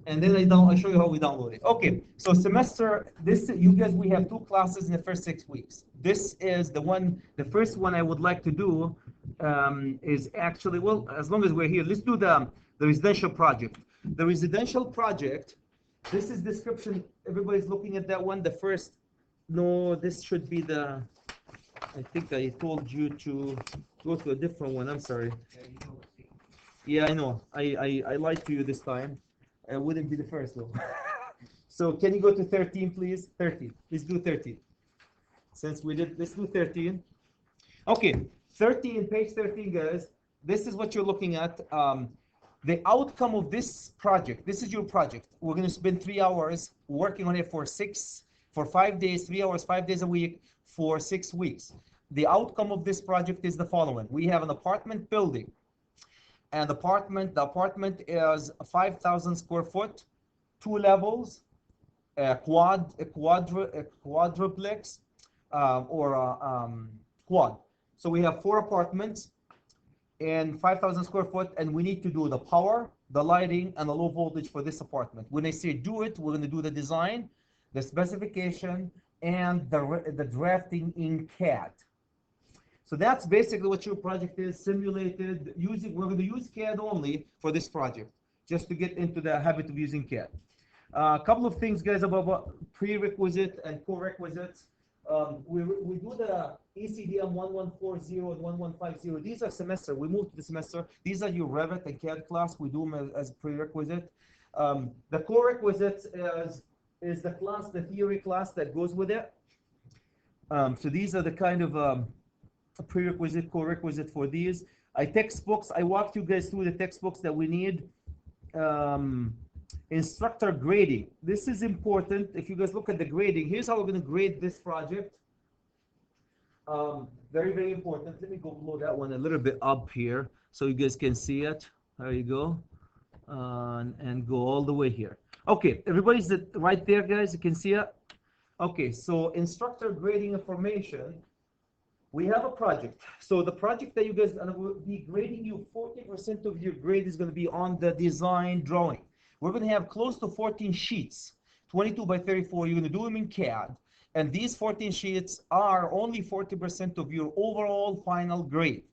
and then I show you how we download it. Okay, so semester, this, you guys, we have 2 classes in the first 6 weeks. This is the one, the first one I would like to do is actually, well, as long as we're here, let's do the residential project. The residential project, this is description, everybody's looking at that one, the first, no, this should be the, I think I told you to go to a different one, I'm sorry. Yeah, I know. I lied to you this time. I wouldn't be the first though. So can you go to 13, please? 13. Let's do 13. Since we did, let's do 13. Okay, 13, page 13, guys. This is what you're looking at. The outcome of this project. This is your project. We're going to spend 3 hours working on it for 5 days, 3 hours, 5 days a week for 6 weeks. The outcome of this project is the following. We have an apartment building. And the apartment is 5,000 square foot, 2 levels, a quadruplex, or a quad. So we have 4 apartments and 5,000 square foot, and we need to do the power, the lighting, and the low voltage for this apartment. When I say do it, we're going to do the design, the specification, and the drafting in CAD. So that's basically what your project is, simulated using, we're going to use CAD only for this project, just to get into the habit of using CAD. A couple of things, guys, about prerequisite and co-requisites. We do the ECDM 1140 and 1150. These are semester. We move to the semester. These are your Revit and CAD class. We do them as prerequisite. The co-requisites is the class, the theory class that goes with it. So these are the kind of prerequisite, co-requisite for these. Textbooks, I walked you guys through the textbooks that we need. Instructor grading. This is important. If you guys look at the grading, here's how we're going to grade this project. Very, very important. Let me go blow that one a little bit up here so you guys can see it. There you go. And go all the way here. Okay, everybody's right there, guys. You can see it. Okay, so instructor grading information. We have a project. So the project that you guys will be grading, you 40% of your grade is going to be on the design drawing. We're going to have close to 14 sheets, 22 by 34. You're going to do them in CAD. And these 14 sheets are only 40% of your overall final grade.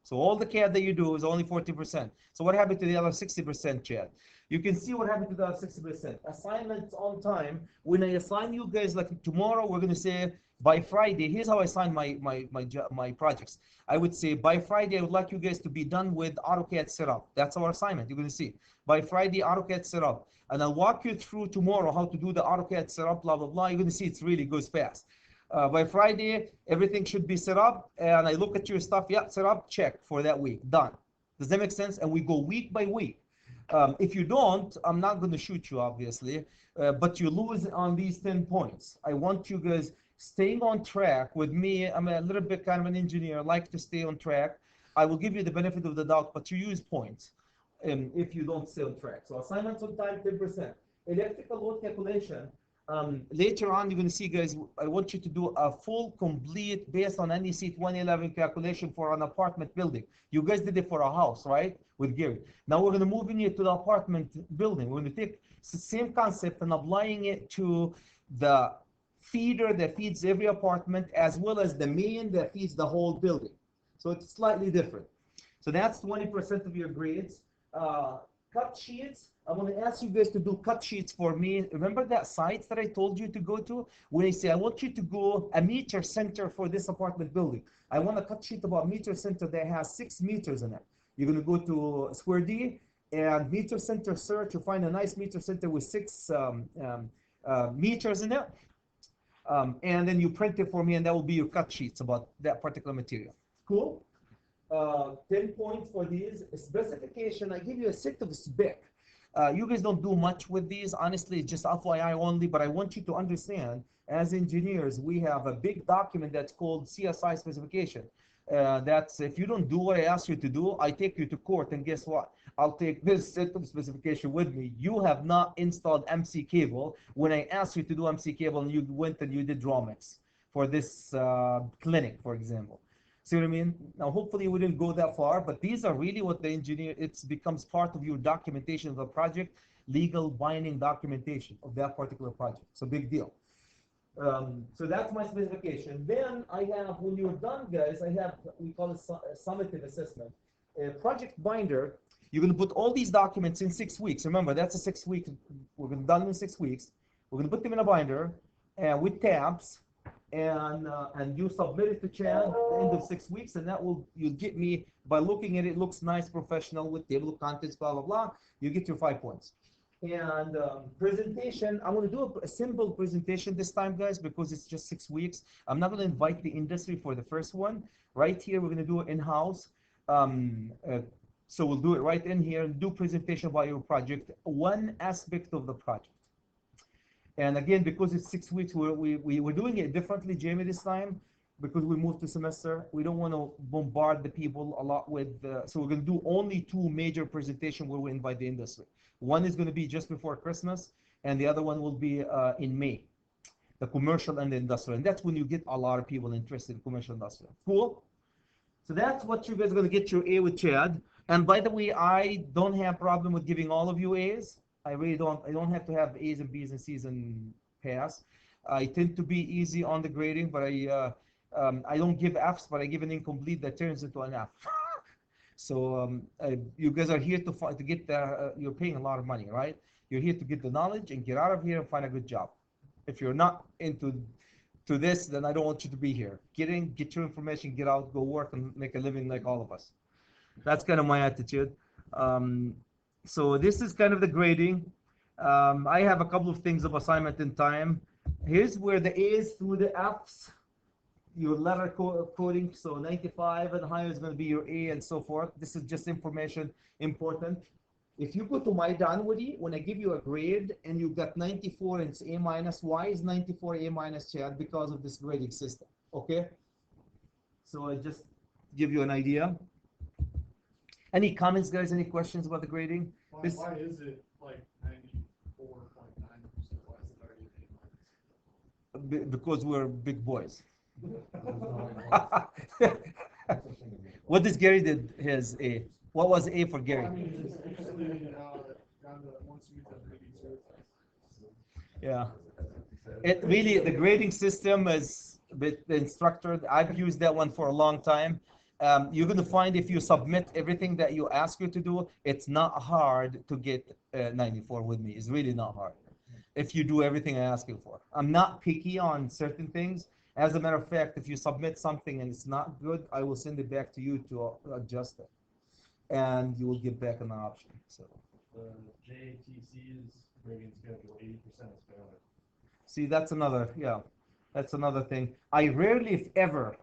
So all the CAD that you do is only 40%. So what happened to the other 60%, Chad? You can see what happened to the other 60%. Assignments on time. When I assign you guys, like tomorrow, we're going to say, by Friday, here's how I assign my projects. I would say by Friday, I would like you guys to be done with AutoCAD setup. That's our assignment. You're going to see. By Friday, AutoCAD setup. And I'll walk you through tomorrow how to do the AutoCAD setup, blah, blah, blah. You're going to see it really goes fast. By Friday, everything should be set up. And I look at your stuff. Yeah, set up, check for that week. Done. Does that make sense? And we go week by week. If you don't, I'm not going to shoot you, obviously. But you lose on these 10 points. I want you guys staying on track with me. I'm a little bit kind of an engineer. I like to stay on track. I will give you the benefit of the doubt, but you use points if you don't stay on track. So assignments on time, 10%. Electrical load calculation. Later on, you're going to see, guys, I want you to do a full, complete, based on NEC 2011 calculation for an apartment building. You guys did it for a house, right? With Gary. Now we're going to move in here to the apartment building. We're going to take the same concept and applying it to the feeder that feeds every apartment, as well as the main that feeds the whole building. So it's slightly different. So that's 20% of your grades. Cut sheets. I'm going to ask you guys to do cut sheets for me. Remember that site that I told you to go to? When I say I want you to go a meter center for this apartment building. I want a cut sheet about meter center that has 6 meters in it. You're going to go to Square D and meter center search. You'll find a nice meter center with 6 meters in it. And then you print it for me, and that will be your cut sheets about that particular material. Cool? 10 points for these. Specification, I give you a set of spec. You guys don't do much with these. Honestly, it's just FYI only, but I want you to understand, as engineers, we have a big document that's called CSI specification. That's, if you don't do what I ask you to do, I take you to court, and guess what? I'll take this set of specification with me. You have not installed MC cable when I asked you to do MC cable, and you went and you did drawings for this clinic, for example. See what I mean? Now, hopefully we didn't go that far, but these are really what the engineer, it becomes part of your documentation of the project, legal binding documentation of that particular project. It's a big deal. So that's my specification. Then I have, when you're done, guys, I have, we call it summative assessment. Project binder, you're going to put all these documents in 6 weeks. Remember, that's a 6 week, we're going to done in 6 weeks. We're going to put them in a binder with tabs, and you submit it to Chad at the end of 6 weeks, and that will, you'll get me, by looking at it, looks nice, professional, with table of contents, blah, blah, blah, you get your 5 points. And presentation, I'm going to do a simple presentation this time, guys, because it's just 6 weeks. I'm not going to invite the industry for the first one. Right here, we're going to do it in-house. So we'll do it right in here, do presentation about your project, one aspect of the project. And again, because it's 6 weeks, we're doing it differently, Jamie, this time, because we moved to semester. We don't want to bombard the people a lot with, so we're going to do only 2 major presentations where we invite the industry. One is going to be just before Christmas, and the other one will be in May, the commercial and the industrial. And that's when you get a lot of people interested in commercial industrial. Cool? So that's what you guys are going to get your A with Chad. And by the way, I don't have problem with giving all of you A's. I really don't. I don't have to have A's and B's and C's and pass. I tend to be easy on the grading, but I don't give F's, but I give an incomplete that turns into an F. So you guys are here to get the, you're paying a lot of money, right? You're here to get the knowledge and get out of here and find a good job. If you're not into this, then I don't want you to be here. Get in, get your information, get out, go work and make a living like all of us. That's kind of my attitude. So this is kind of the grading. I have a couple of things of assignment in time. Here's where the A's through the F's, your letter coding, so 95 and higher is going to be your A and so forth. This is just information important. If you go to my Dunwoody, when I give you a grade and you got 94 and it's A minus, why is 94 A minus, Chad? Because of this grading system, okay? So I just give you an idea. Any comments, guys? Any questions about the grading? Why is it like 94.9%? Why is it already A minus? Because we're big boys. What does Gary did his A? What was A for Gary? Yeah. It really, the grading system is the instructor. I've used that one for a long time. You're going to find if you submit everything that you ask you to do, it's not hard to get 94 with me. It's really not hard if you do everything I ask you for. I'm not picky on certain things. As a matter of fact, if you submit something and it's not good, I will send it back to you to adjust it. And you will get back an option. So the JATC's grading schedule, 80% is failure. see, that's another, yeah, that's another thing. I rarely, if ever,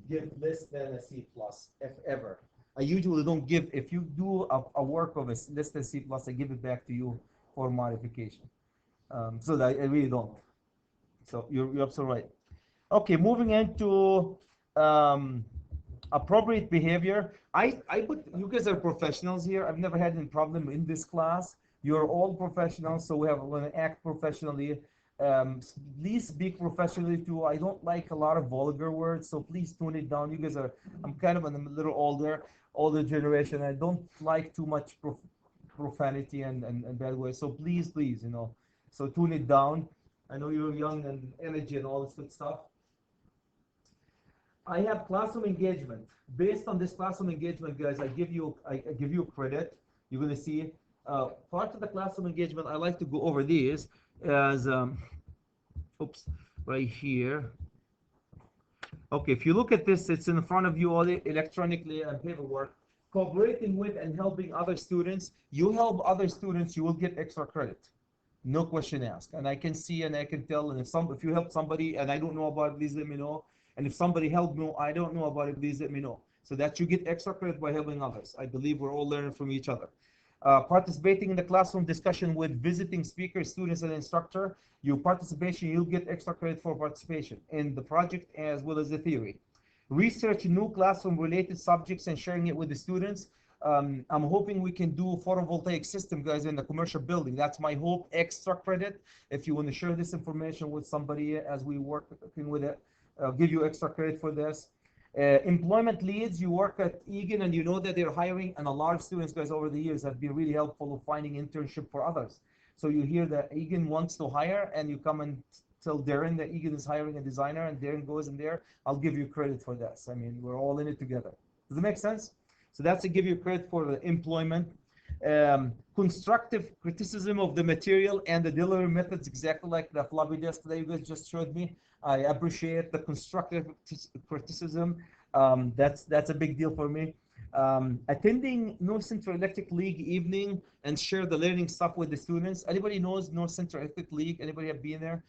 give less than a C plus, if ever. I usually don't give, if you do a work of a less than C plus, I give it back to you for modification. So that I really don't. So you're absolutely right. Okay, moving into appropriate behavior. I put, you guys are professionals here. I've never had any problem in this class. You're all professionals, so we're going to act professionally. Please speak professionally too. I don't like a lot of vulgar words, so please tone it down. You guys are, I'm kind of a little older generation. I don't like too much profanity and bad words. So please, you know, so tune it down. I know you're young and energy and all this good stuff. I have classroom engagement. Based on this classroom engagement, guys, I give you credit. You're going to see part of the classroom engagement. I like to go over these as oops, right here. Okay, if you look at this, it's in front of you all electronically and paperwork. Cooperating with and helping other students. You help other students, you will get extra credit. No question asked. And I can see and I can tell. And if you help somebody and I don't know about it, please let me know. And if somebody helped me, I don't know about it, please let me know. So that you get extra credit by helping others. I believe we're all learning from each other. Participating in the classroom discussion with visiting speakers, students, and instructor. Your participation, you'll get extra credit for participation in the project as well as the theory. Research new classroom-related subjects and sharing it with the students. I'm hoping we can do photovoltaic system, guys, in the commercial building. That's my hope. Extra credit if you want to share this information with somebody as we working with it. I'll give you extra credit for this. Employment leads, you work at Egan and you know that they're hiring, and a lot of students, guys, over the years have been really helpful of finding internship for others. So you hear that Egan wants to hire, and you come and tell Darren that Egan is hiring a designer, and Darren goes in there. I'll give you credit for this. I mean, we're all in it together. Does it make sense? So that's to give you credit for the employment. Constructive criticism of the material and the delivery methods, exactly like the floppy disk that you guys just showed me. I appreciate the constructive criticism. That's a big deal for me. Attending North Central Electric League evening and share the learning stuff with the students. Anybody knows North Central Electric League? Anybody have been there?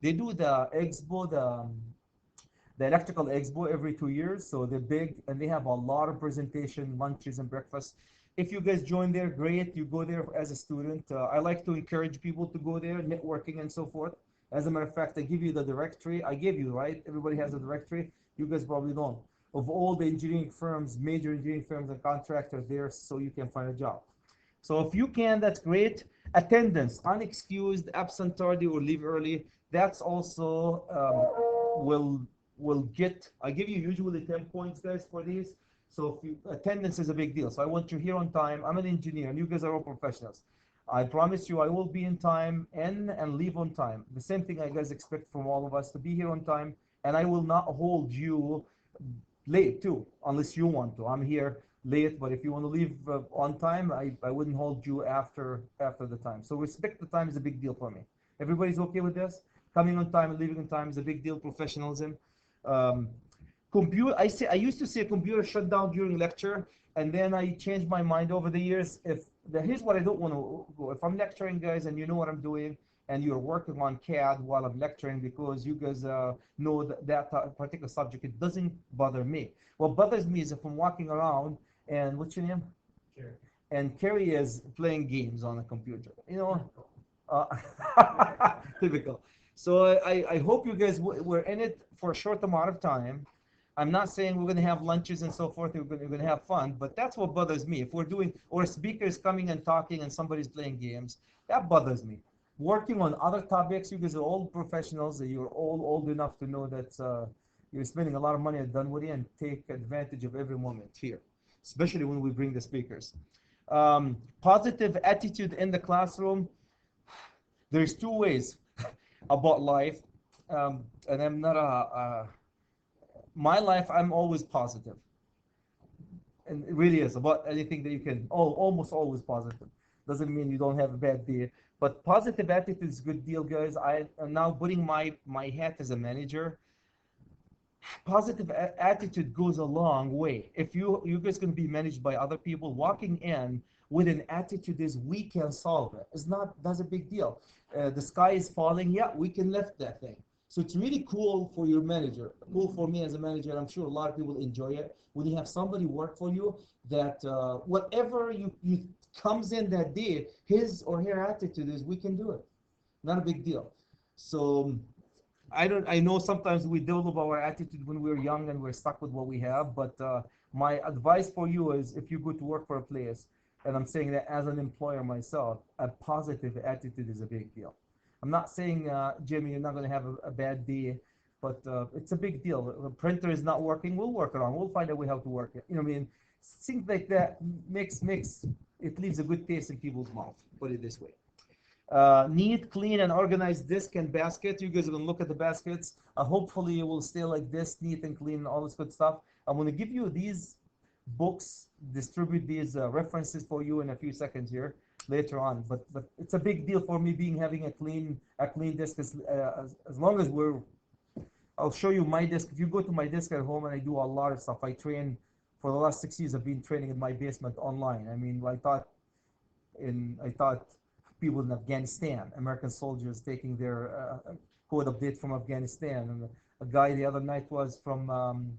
They do the expo, the electrical expo every 2 years. So they're big and they have a lot of presentation, lunches and breakfast. If you guys join there, great. You go there as a student. I like to encourage people to go there, networking and so forth. As a matter of fact, I give you the directory. I gave you, right? Everybody has a directory. You guys probably don't. Of all the engineering firms, major engineering firms and contractors there, so you can find a job. So if you can, that's great. Attendance, unexcused, absent, tardy, or leave early. That's also will get. I give you usually 10 points, guys, for these. So if you, attendance is a big deal. So I want you here on time. I'm an engineer, and you guys are all professionals. I promise you, I will be in time and leave on time. The same thing I guys expect from all of us to be here on time, and I will not hold you late too, unless you want to. I'm here late, but if you want to leave on time, I wouldn't hold you after the time. So respect the time is a big deal for me. Everybody's okay with this? Coming on time and leaving on time is a big deal. Professionalism. Um, I used to say computer shut down during lecture, and then I changed my mind over the years. Here's what I don't want to go. If I'm lecturing, guys, and you know what I'm doing, and you're working on CAD while I'm lecturing because you guys know that particular subject, it doesn't bother me. What bothers me is if I'm walking around and what's your name? Carrie. And Carrie is playing games on a computer. You know, typical. So I hope you guys were in it for a short amount of time. I'm not saying we're going to have lunches and so forth. We're going to have fun, but that's what bothers me. If we're doing, or a speaker is coming and talking and somebody's playing games, that bothers me. Working on other topics, you guys are all professionals. You're all old enough to know that you're spending a lot of money at Dunwoody and take advantage of every moment here, especially when we bring the speakers. Positive attitude in the classroom. There's two ways about life, and I'm not my life, I'm always positive. And it really is about anything that you can, almost always positive. Doesn't mean you don't have a bad day, but positive attitude is a good deal, guys. I am now putting my hat as a manager. Positive attitude goes a long way. If you guys can be managed by other people, walking in with an attitude is we can solve it. It's not, that's a big deal. The sky is falling, yeah, we can lift that thing. So it's really cool for your manager, cool for me as a manager, and I'm sure a lot of people enjoy it when you have somebody work for you that whatever you comes in that day, his or her attitude is we can do it. Not a big deal. So I know sometimes we develop our attitude when we're young and we're stuck with what we have, but my advice for you is if you go to work for a place, and I'm saying that as an employer myself, a positive attitude is a big deal. I'm not saying, Jimmy, you're not going to have a bad day, but it's a big deal. The printer is not working, we'll work it on. We'll find a way how to work it. You know what I mean? Things like that makes it leaves a good taste in people's mouth, put it this way. Neat, clean, and organized disc and basket. You guys are going to look at the baskets. Hopefully, it will stay like this, neat and clean, and all this good stuff. I'm going to give you these books, distribute these references for you in a few seconds here later on. But it's a big deal for me having a clean desk as long as we're. I'll show you my desk. If you go to my desk at home, and I do a lot of stuff. I train for the last 6 years. I've been training in my basement online. I mean, I thought people in Afghanistan, American soldiers taking their code update from Afghanistan. And a guy the other night was from,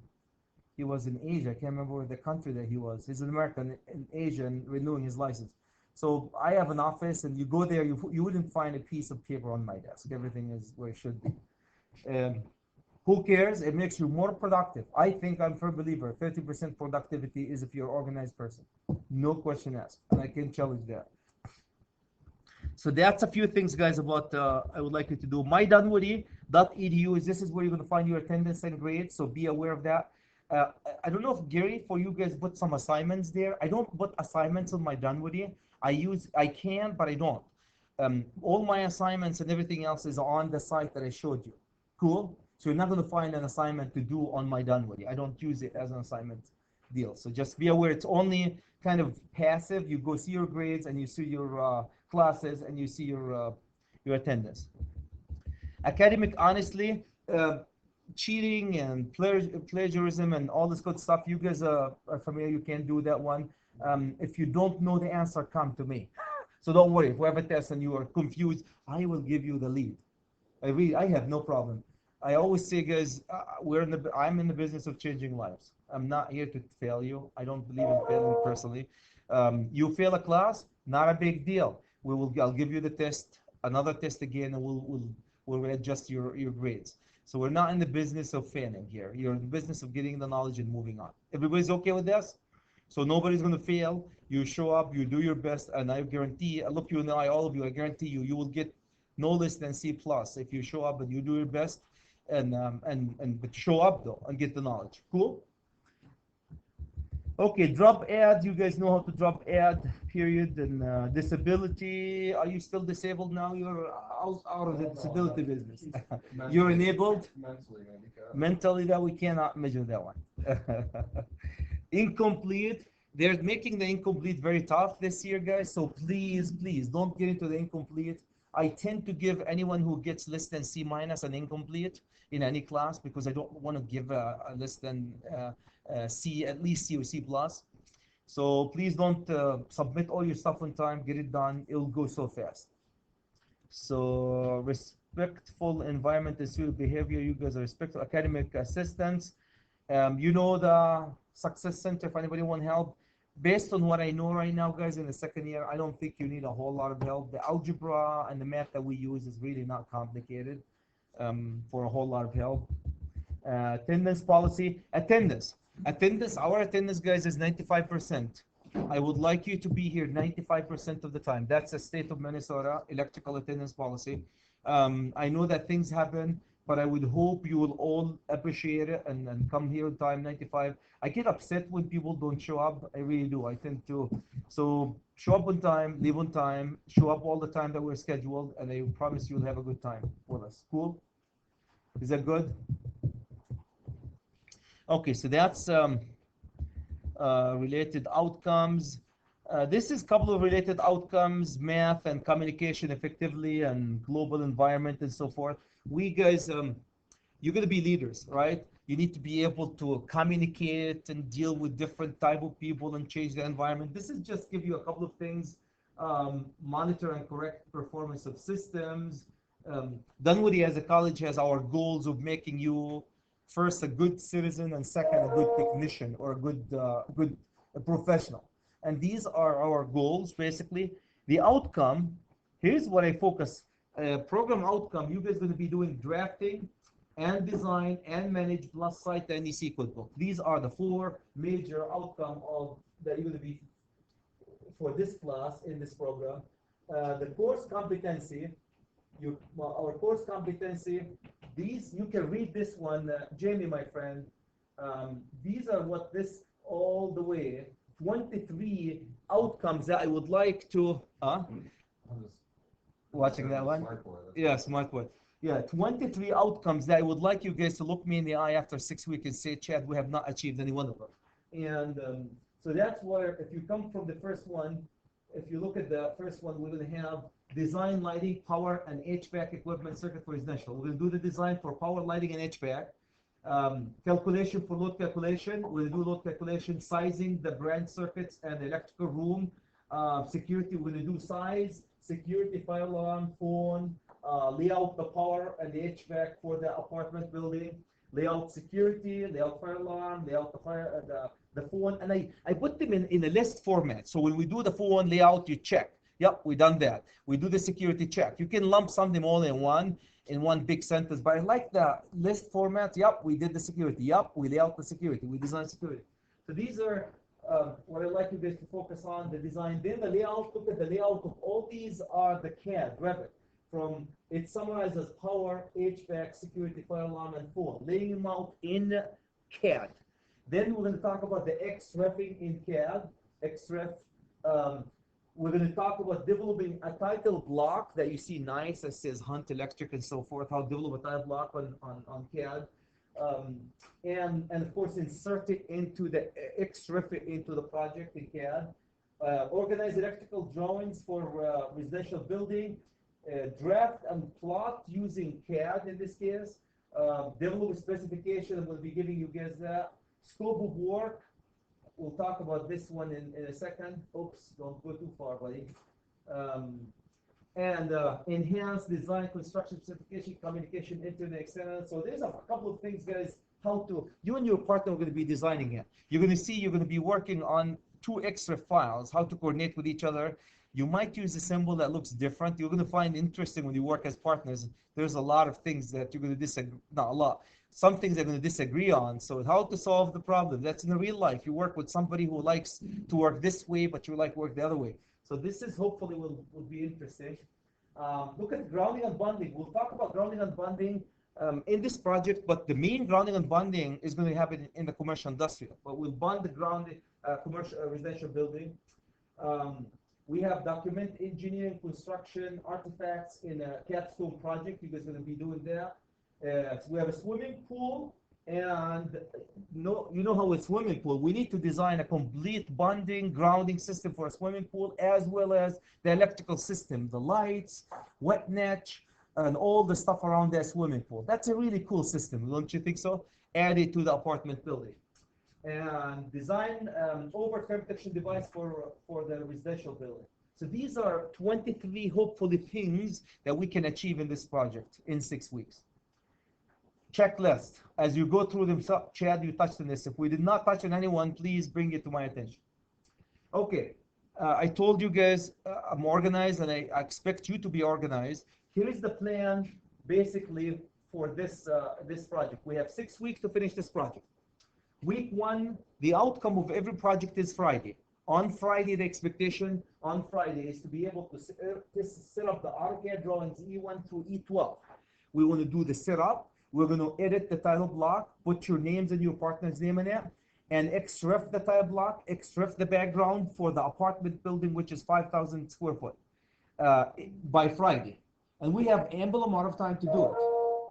he was in Asia. I can't remember the country that he was. He's an American in Asia and renewing his license. So I have an office, and you go there, you wouldn't find a piece of paper on my desk. Everything is where it should be. Who cares? It makes you more productive. I think I'm a firm believer. 30% productivity is if you're an organized person. No question asked. And I can challenge that. So that's a few things, guys, about I would like you to do. MyDunwoody.edu this is where you're going to find your attendance and grades, so be aware of that. I don't know if Gary, for you guys, put some assignments there. I don't put assignments on my Dunwoody. I can, but I don't. All my assignments and everything else is on the site that I showed you. Cool? So you're not going to find an assignment to do on my Dunwoody. I don't use it as an assignment deal. So just be aware, it's only kind of passive. You go see your grades and you see your classes and you see your attendance. Academic, honestly, cheating and plagiarism and all this good stuff, you guys are familiar. You can't do that one. If you don't know the answer, come to me. So don't worry. If we have a test and you are confused, I will give you the lead. I have no problem. I always say, guys, I'm in the business of changing lives. I'm not here to fail you. I don't believe in failing personally. You fail a class, not a big deal. I'll give you the test, another test again, and we'll adjust your grades. So we're not in the business of failing here. You're in the business of getting the knowledge and moving on. Everybody's okay with this? So nobody's going to fail. You show up, you do your best, and I guarantee, look you in the eye, all of you, I guarantee you, you will get no less than C plus if you show up and you do your best, but show up though and get the knowledge. Cool. Okay, drop ad. You guys know how to drop ad. Period. And disability. Are you still disabled now? You're out of the disability business. You're enabled. Mentally handicapped. Mentally, that we cannot measure that one. Incomplete. They're making the incomplete very tough this year, guys. So please, please don't get into the incomplete. I tend to give anyone who gets less than C minus an incomplete in any class because I don't want to give a less than C, at least C or C plus. So please don't submit all your stuff on time. Get it done. It'll go so fast. So respectful environment and student behavior. You guys are respectful academic assistance. You know the Success Center, if anybody want help. Based on what I know right now, guys, in the second year, I don't think you need a whole lot of help. The algebra and the math that we use is really not complicated for a whole lot of help. Attendance policy. Attendance, our attendance, guys, is 95%. I would like you to be here 95% of the time. That's the state of Minnesota electrical attendance policy. I know that things happen, but I would hope you will all appreciate it and come here on time, 95. I get upset when people don't show up. I really do. I tend to. So show up on time, leave on time, show up all the time that we're scheduled, and I promise you'll have a good time with us. Cool? Is that good? Okay, so that's related outcomes. This is a couple of related outcomes, math and communication effectively and global environment and so forth. We guys, you're going to be leaders, right? You need to be able to communicate and deal with different type of people and change the environment. This is just give you a couple of things. Monitor and correct performance of systems. Dunwoody as a college has our goals of making you first a good citizen and second a good technician or a good professional. And these are our goals basically. The outcome, here's what I focus. Program outcome, you guys are going to be doing drafting and design and manage plus site and sequence book. These are the four major outcome of that you're going to be for this class in this program. The course competency, our course competency, these you can read this one, Jamie, my friend. These are what this all the way 23 outcomes that I would like to watching that one. Yeah, smart boy. Yeah, 23 outcomes that I would like you guys to look me in the eye after 6 weeks and say, Chad, we have not achieved any one of them. And so that's where, if you come from the first one, if you look at the first one, we're going to have design, lighting, power, and HVAC equipment circuit for residential. We're going to do the design for power, lighting, and HVAC. Calculation for load calculation. We'll do load calculation, sizing the branch circuits and electrical room. Security, we're going to do size, security, fire alarm, phone, layout the power and the HVAC for the apartment building, layout security, layout fire alarm, layout the fire, the phone, and I put them in a list format. So when we do the phone layout, you check. Yep, we done that. We do the security check. You can lump something all in one big sentence, but I like the list format. Yep, we did the security. Yep, we lay out the security. We designed security. So these are what I'd like you guys to focus on, the design, then the layout. Look at the layout of all these are the CAD, Revit. From it summarizes power, HVAC, security, fire alarm, and phone. Laying them out in CAD. Then we're going to talk about the X-Refing in CAD. X-Ref. We're going to talk about developing a title block that you see nice that says Hunt Electric and so forth. How to develop a title block on CAD. And of course insert it into the X-Ref it into the project in CAD. Organize electrical drawings for residential building. Draft and plot using CAD in this case. Develop a specification. We'll be giving you guys that. Scope of work. We'll talk about this one in a second. Oops, don't go too far, buddy. And enhance design, construction specification, communication, internet, external. So there's a couple of things, guys, how to, you and your partner are going to be designing it. You're going to see, you're going to be working on 2 extra files, how to coordinate with each other. You might use a symbol that looks different. You're going to find interesting when you work as partners. There's a lot of things that you're going to disagree, not a lot, some things they're going to disagree on. So how to solve the problem. That's in the real life. You work with somebody who likes to work this way, but you like work the other way. So this is hopefully will be interesting. Look at grounding and bonding. We'll talk about grounding and bonding in this project, but the main grounding and bonding is going to happen in the commercial industrial. But we'll bond the grounding commercial residential building. We have document engineering, construction, artifacts in a capstone project. You guys are going to be doing that. So we have a swimming pool, and you know how a swimming pool, we need to design a complete bonding, grounding system for a swimming pool, as well as the electrical system, the lights, wet net, and all the stuff around that swimming pool. That's a really cool system, don't you think so? Add it to the apartment building. And design overturn protection device for the residential building. So these are 23 hopefully things that we can achieve in this project in 6 weeks. Checklist. As you go through them, Chad, you touched on this. If we did not touch on anyone, please bring it to my attention. Okay, I told you guys I'm organized, and I expect you to be organized. Here is the plan basically for this project. We have 6 weeks to finish this project. Week 1, the outcome of every project is Friday. On Friday, the expectation on Friday is to be able to set up the AutoCAD drawings E1 through E12. We want to do the setup. We're going to edit the title block, put your names and your partner's name in it, and X-Ref the title block, X-Ref the background for the apartment building, which is 5,000 square foot, by Friday. And we have ample amount of time to do it.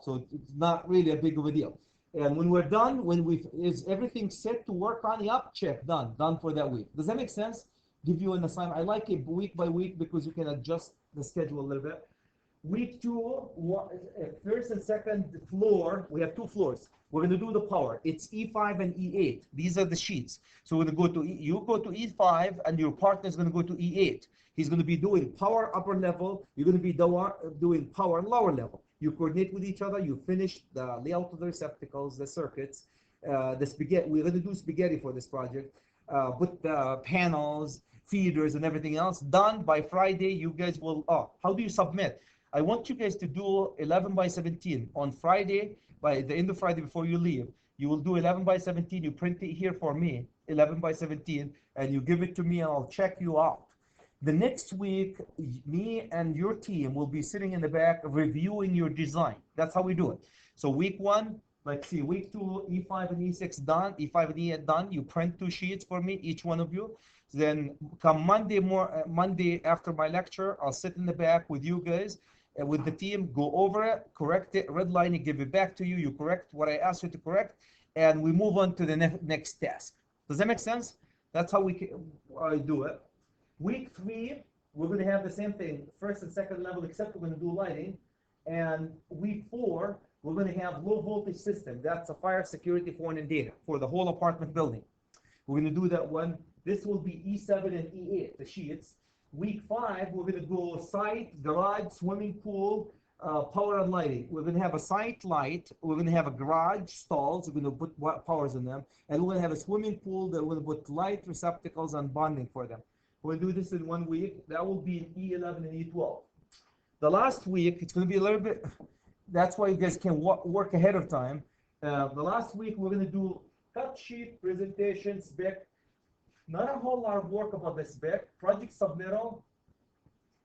So it's not really a big of a deal. And when we're done, is everything set to work on? Yep, check, done for that week. Does that make sense? Give you an assignment. I like it week by week because you can adjust the schedule a little bit. Week 2, first and second floor, we have 2 floors. We're going to do the power. It's E5 and E8. These are the sheets. So we're going to go to you go to E5, and your partner is going to go to E8. He's going to be doing power upper level. You're going to be doing power lower level. You coordinate with each other. You finish the layout of the receptacles, the circuits, the spaghetti. We're going to do spaghetti for this project. Put the panels, feeders, and everything else done by Friday. You guys will. How do you submit? I want you guys to do 11 by 17 on Friday. By the end of Friday, before you leave, you will do 11 by 17. You print it here for me, 11 by 17, and you give it to me, and I'll check you out. The next week, me and your team will be sitting in the back reviewing your design. That's how we do it. So week 1, let's see, week 2, E5 and E6 done, E5 and E8 done. You print 2 sheets for me, each one of you. Then come Monday after my lecture, I'll sit in the back with you guys, with the team, go over it, correct it, redline it, give it back to you. You correct what I asked you to correct, and we move on to the next task. Does that make sense? That's how we do it. Week 3, we're going to have the same thing, first and second level, except we're going to do lighting. And week 4, we're going to have low voltage system. That's a fire, security, phone, and data for the whole apartment building. We're going to do that one. This will be E7 and E8, the sheets. Week 5, we're going to go site, garage, swimming pool, power and lighting. We're going to have a site light. We're going to have a garage stalls. We're going to put powers in them. And we're going to have a swimming pool that we're going to put light receptacles and bonding for them. We'll do this in 1 week. That will be in E11 and E12. The last week, it's going to be a little bit, that's why you guys can work ahead of time. The last week, we're going to do cut sheet, presentation, spec, Not a whole lot of work about the spec. Project submittal,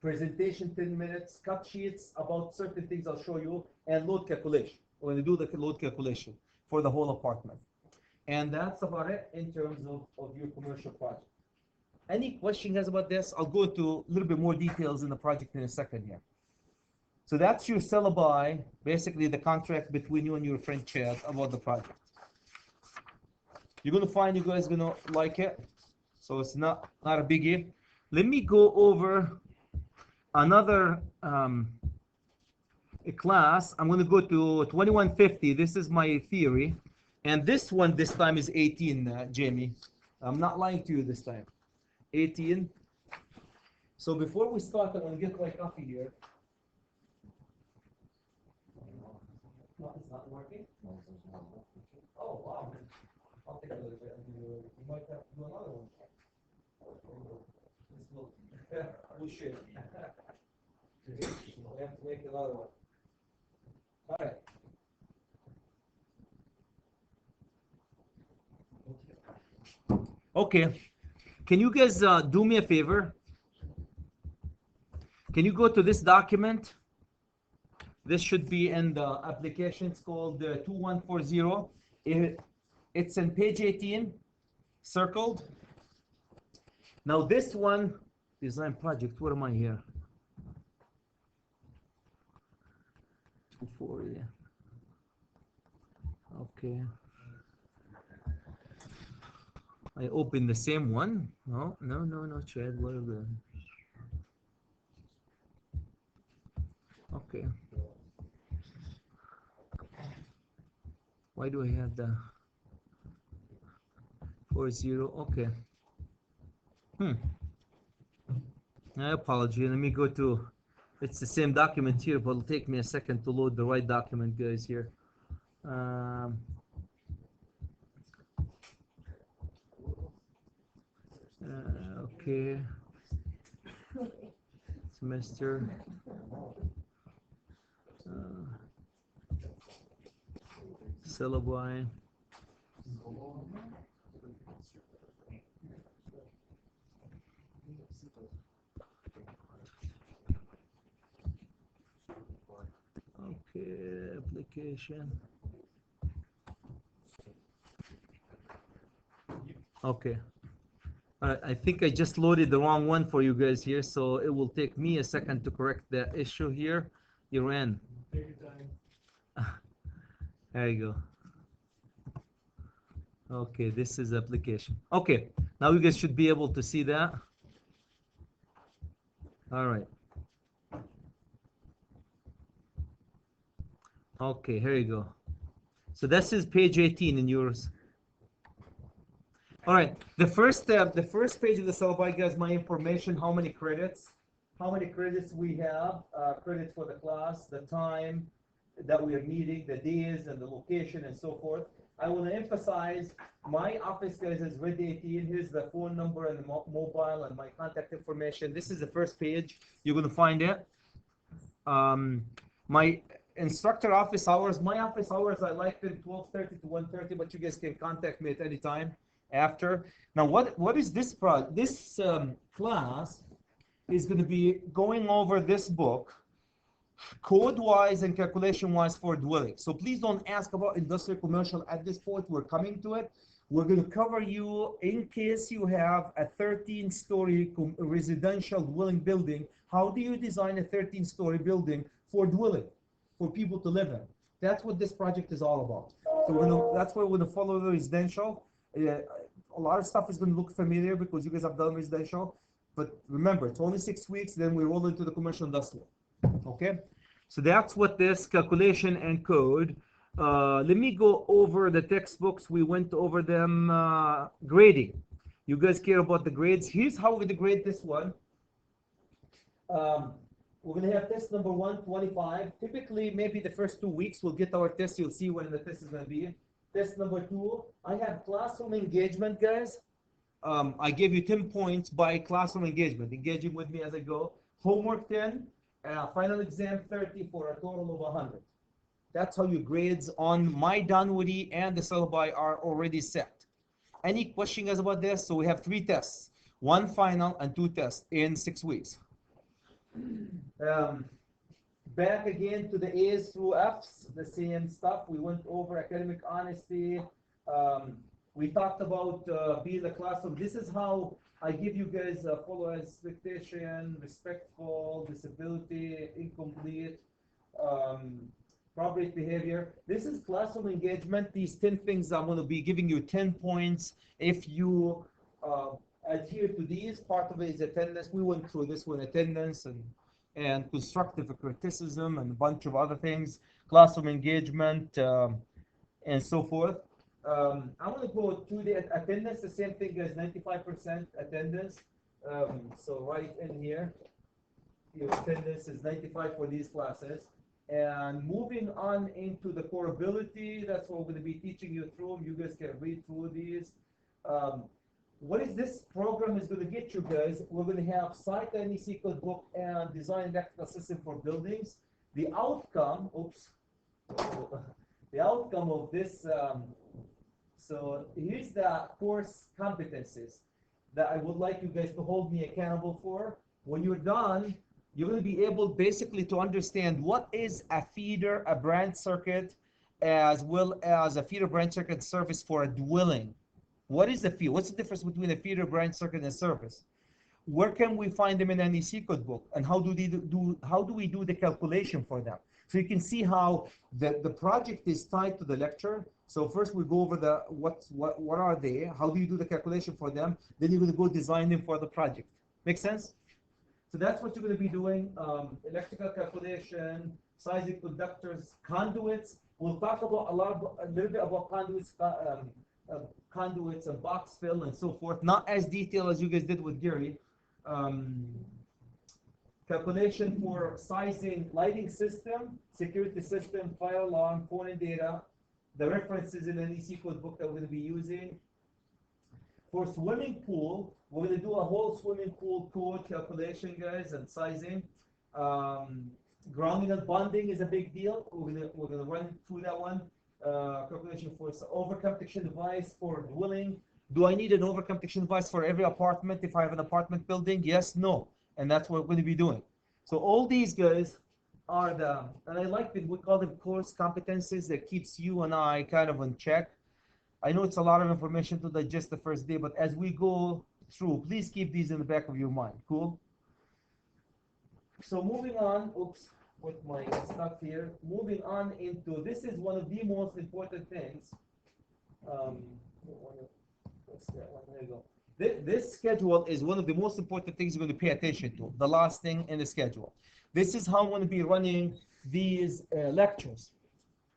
presentation 10 minutes, cut sheets about certain things I'll show you, and load calculation. We're going to do the load calculation for the whole apartment. And that's about it in terms of your commercial project. Any question guys about this? I'll go into a little bit more details in the project in a second here. So that's your syllabi, basically the contract between you and your friend Chad about the project. You're going to find you guys going to like it. So it's not a biggie. Let me go over another a class. I'm going to go to 2150. This is my theory. And this one this time is 18, Jamie. I'm not lying to you this time. 18. So before we start, I'm going to get my coffee here. No, it's not working? Oh, wow. I'll take a look at it. You might have to do another one. We should. We have to make another one. All right. Okay. Can you guys do me a favor? Can you go to this document? This should be in the application. It's called 2140. It's in page 18, circled. Now this one, design project, what am I here? 240. Okay. I open the same one. No, Chad, what are the... Okay. Why do I have the 40? Okay. I apologize. Let me go to, it's the same document here, but it'll take me a second to load the right document, guys, here. Okay. Semester. Syllabi. Okay, application. Okay. I think I just loaded the wrong one for you guys here, so it will take me a second to correct the issue here. You're in. Take your time. There you go. Okay, this is application. Okay, now you guys should be able to see that. All right. Okay, here you go. So this is page 18 in yours. All right, the first page of the syllabi, guys, my information, how many credits we have, credits for the class, the time that we are meeting, the days and the location and so forth. I want to emphasize my office, guys, is Red 18. Here's the phone number and the mobile and my contact information. This is the first page. You're going to find it. My instructor office hours, my office hours, I like them 12:30 to 1:30, but you guys can contact me at any time after. Now, what is this project? This class is going to be going over this book, code-wise and calculation-wise for dwelling. So please don't ask about industrial commercial at this point. We're coming to it. We're going to cover you in case you have a 13-story residential dwelling building. How do you design a 13-story building for dwelling, for people to live in? That's what this project is all about. So that's why we're going to follow the residential. A lot of stuff is going to look familiar because you guys have done residential, but remember, it's only 6 weeks, then we roll into the commercial industrial. Okay, so that's what this calculation and code. Let me go over the textbooks. We went over them. Grading. You guys care about the grades. Here's how we're going to grade this one. We're going to have test number 1, 25. Typically, maybe the first 2 weeks we'll get our test. You'll see when the test is going to be. Test number 2, I have classroom engagement, guys. I gave you 10 points by classroom engagement, engaging with me as I go. Homework 10, final exam 30 for a total of 100. That's how your grades on my Dunwoody and the syllabi are already set. Any question guys about this? So we have 3 tests, 1 final and 2 tests in 6 weeks. Um, Back again to the A's through F's, the same stuff. We went over academic honesty. Um, we talked about being the classroom. This is how I give you guys follow expectation, respectful, disability, incomplete, appropriate behavior. This is classroom engagement. These 10 things I'm going to be giving you 10 points if you adhere to these. Part of it is attendance. We went through this one, attendance and constructive criticism and a bunch of other things, classroom engagement, and so forth. I'm going to go to the attendance, the same thing as 95% attendance. So right in here, your attendance is 95 for these classes. And moving on into the core ability, that's what we're going to be teaching you through. You guys can read through these. What is this program is going to get you guys? We're going to have cite any code book and design electrical system for buildings. The outcome, the outcome of this. So here's the course competencies that I would like you guys to hold me accountable for. When you're done, you're going to be able basically to understand what is a feeder, a branch circuit, as well as a feeder branch circuit service for a dwelling. What is the feeder? What's the difference between a feeder, branch circuit, and service? Where can we find them in any code book? And how do we do the calculation for them? So you can see how the project is tied to the lecture. So first we go over the what are they? How do you do the calculation for them? Then you're going to go design them for the project. Make sense? So that's what you're going to be doing. Electrical calculation, sizing conductors, conduits. We'll talk about a little bit about conduits. Conduits and box fill and so forth, not as detailed as you guys did with Gary. Calculation for sizing lighting system, security system, fire alarm, phone and data, the references in an EC code book that we're going to be using. For swimming pool, we're going to do a whole swimming pool code calculation, guys, and sizing. Grounding and bonding is a big deal. We're going to run through that one. Calculation for overcome protection device for dwelling. Do I need an overcome protection device for every apartment if I have an apartment building? Yes, no. And that's what we're going to be doing. So all these guys are and I like that we call them course competencies that keeps you and I kind of in check. I know it's a lot of information to digest the first day, but as we go through, please keep these in the back of your mind. Cool? So moving on, with my stuff here, moving on into, this is one of the most important things. What's that one? There you go. This schedule is one of the most important things you're going to pay attention to, the last thing in the schedule. This is how I'm going to be running these lectures.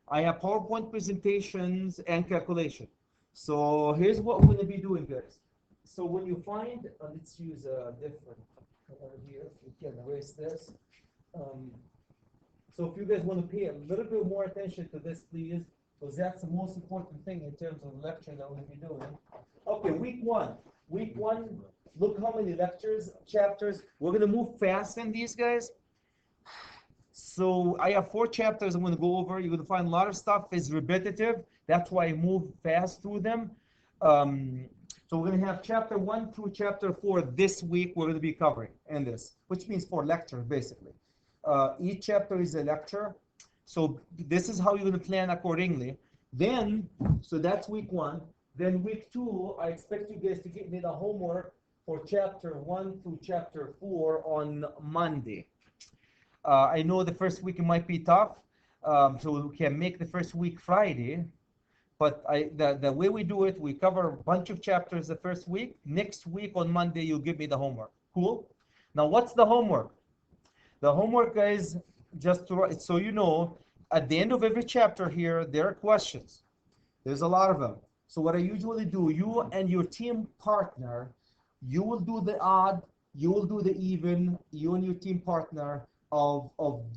I have PowerPoint presentations and calculation. So here's what we're going to be doing, guys. So when you find, let's use a different color here, if we can erase this. So if you guys want to pay a little bit more attention to this, please, because that's the most important thing in terms of the lecture that we'll be doing. Okay, week one. Week one, look how many lectures, chapters. We're going to move fast in these, guys. So I have 4 chapters I'm going to go over. You're going to find a lot of stuff is repetitive. That's why I move fast through them. So we're going to have chapter 1 through chapter 4 this week we're going to be covering in this, which means 4 lectures, basically. Each chapter is a lecture. So this is how you're going to plan accordingly. Then, so that's week 1. Then week 2, I expect you guys to get me the homework for chapter 1 through chapter 4 on Monday. I know the first week it might be tough, so we can make the first week Friday. But the way we do it, we cover a bunch of chapters the first week. Next week on Monday, you'll give me the homework. Cool? Now, what's the homework? The homework, guys, just to, so you know, at the end of every chapter here, there are questions. There's a lot of them. So what I usually do, you and your team partner, you will do the odd, you will do the even, you and your team partner of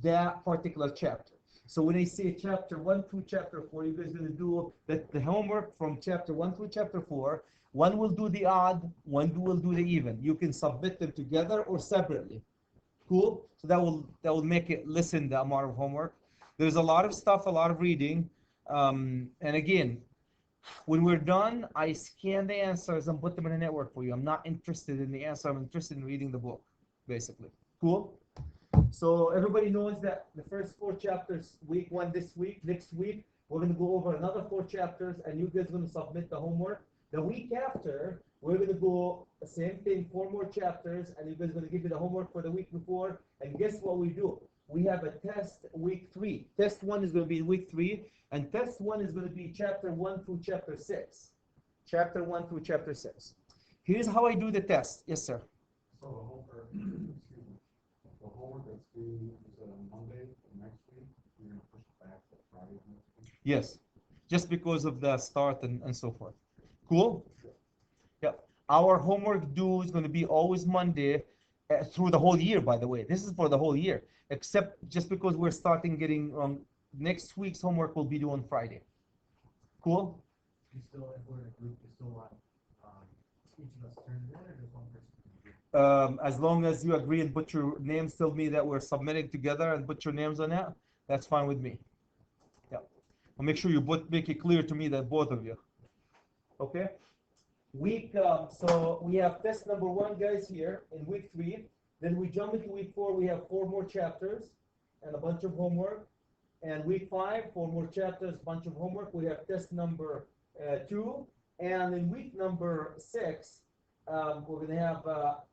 that particular chapter. So when I say chapter 1 through chapter 4, you guys are going to do the homework from chapter 1 through chapter 4. One will do the odd, one will do the even. You can submit them together or separately. Cool? So that will make it lessen the amount of homework. There's a lot of stuff, a lot of reading. And again, When we're done, I scan the answers and put them in a network for you. I'm not interested in the answer. I'm interested in reading the book, basically. Cool? So everybody knows that the first 4 chapters, week 1 this week, next week, we're going to go over another 4 chapters, and you guys are going to submit the homework. The week after, we're going to go the same thing, 4 more chapters, and you guys are going to give me the homework for the week before. And guess what we do? We have a test week 3. Test 1 is going to be in week 3, and test 1 is going to be chapter 1 through chapter 6. Chapter 1 through chapter 6. Here's how I do the test. Yes, sir. So the homework, excuse me, the homework that's due is on Monday of next week, you're gonna push it back to Friday of next week? Yes, just because of the start and so forth. Cool? Yeah. Our homework due is going to be always Monday through the whole year, by the way. This is for the whole year, except just because we're starting getting next week's homework will be due on Friday. Cool? You still, if we're in a group, you still want, each of us turn it in, or just one person? As long as you agree and put your names, tell me that we're submitting together and put your names on that, that's fine with me. Yeah. I'll make sure you make it clear to me that both of you. Okay? So we have test number 1, guys, here in week 3. Then we jump into week 4. We have 4 more chapters and a bunch of homework. And week 5, 4 more chapters, bunch of homework. We have test number 2. And in week number 6, we're going to have,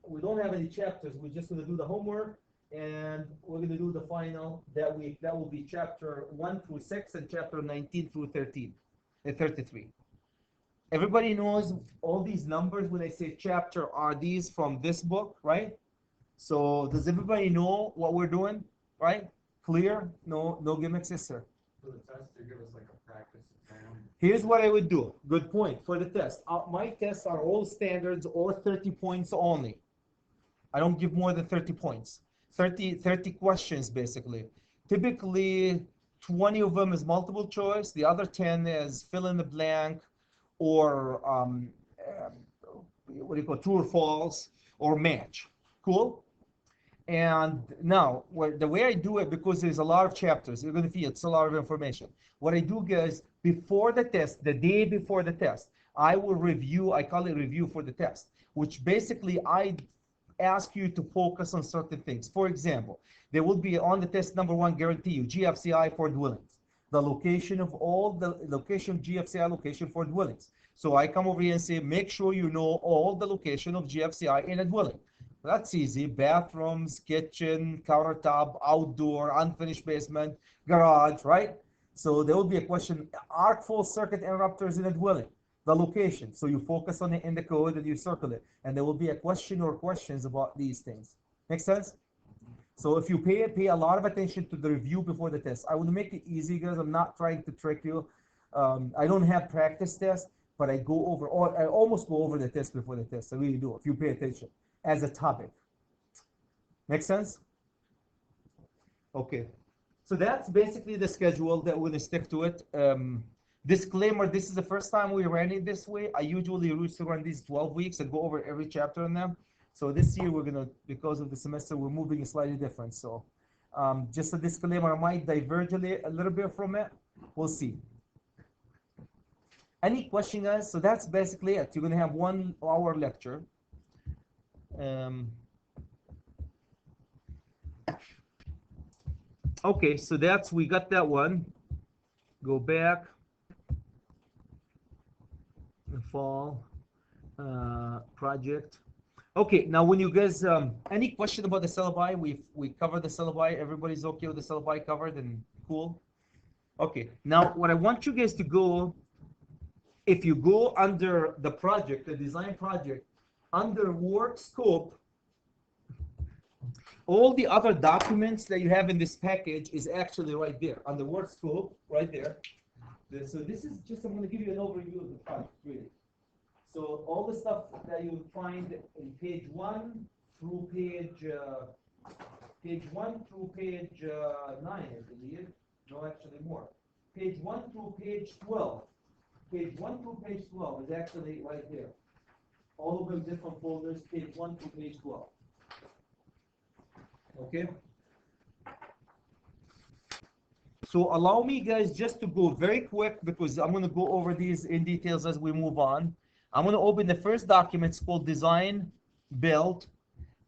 we don't have any chapters. We're just going to do the homework, and we're going to do the final that week. That will be chapter 1 through 6 and chapter 19 through 33. Everybody knows all these numbers when I say chapter are these from this book, right? So does everybody know what we're doing, right? Clear? No gimmicks, yes, sir. For the test, you give us like a practice exam. Here's what I would do. Good point for the test. My tests are all standards or 30 points only. I don't give more than 30 points. 30 questions, basically. Typically, 20 of them is multiple choice. The other 10 is fill in the blank, or what do you call, true or false, or match. Cool? And now, the way I do it, because there's a lot of chapters, you're going to see it's a lot of information. What I do, guys, before the test, the day before the test, I will review, I call it review for the test, which basically I ask you to focus on certain things. For example, there will be on the test number 1, guarantee you, GFCI for dwellings. The location of GFCI location for dwellings. So I come over here and say, make sure you know all the location of GFCI in a dwelling. That's easy. Bathrooms, kitchen, countertop, outdoor, unfinished basement, garage, right? So there will be a question, are full circuit interrupters in a dwelling? The location. So you focus on it in the code and you circle it. And there will be a question or questions about these things. Make sense? So if you pay a lot of attention to the review before the test, I will make it easy, guys. I'm not trying to trick you. I don't have practice tests, but I almost go over the test before the test. I really do, if you pay attention as a topic. Make sense? Okay. So that's basically the schedule that we're going to stick to it. Disclaimer, this is the first time we ran it this way. I usually used to run these 12 weeks and go over every chapter in them. So this year we're going to, because of the semester, we're moving it slightly different. So just a disclaimer, I might diverge a little bit from it. We'll see. Any question, guys? So that's basically it. You're going to have 1 hour lecture. Okay, so we got that one. Go back. The fall project. Okay, now when you guys, any question about the syllabi? We covered the syllabi. Everybody's okay with the syllabi covered and cool? Okay, now what I want you guys to go, if you go under the project, the design project, under work scope, all the other documents that you have in this package is actually right there, under work scope, right there. So this is just, I'm going to give you an overview of the project, really. So all the stuff that you'll find in page 1 through page 9, I believe. No, actually more. Page 1 through page 12. Page 1 through page 12 is actually right there. All of them different folders, page 1 through page 12. Okay? So allow me, guys, just to go very quick because I'm going to go over these in details as we move on. I'm going to open the first document. It's called Design Build.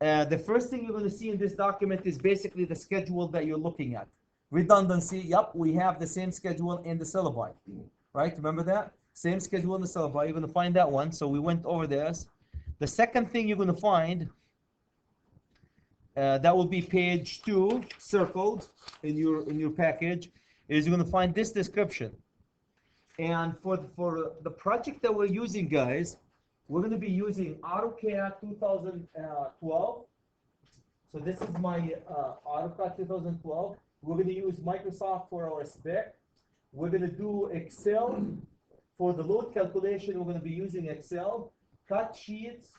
The first thing you're going to see in this document is basically the schedule that you're looking at. Redundancy, yep, we have the same schedule in the syllabi, right? Remember that? Same schedule in the syllabi. You're going to find that one. So we went over this. The second thing you're going to find, that will be page 2, circled in your package, is you're going to find this description. And for the project that we're using, guys, we're going to be using AutoCAD 2012. So this is my AutoCAD 2012. We're going to use Microsoft for our spec. We're going to do Excel. For the load calculation, we're going to be using Excel. Cut sheets.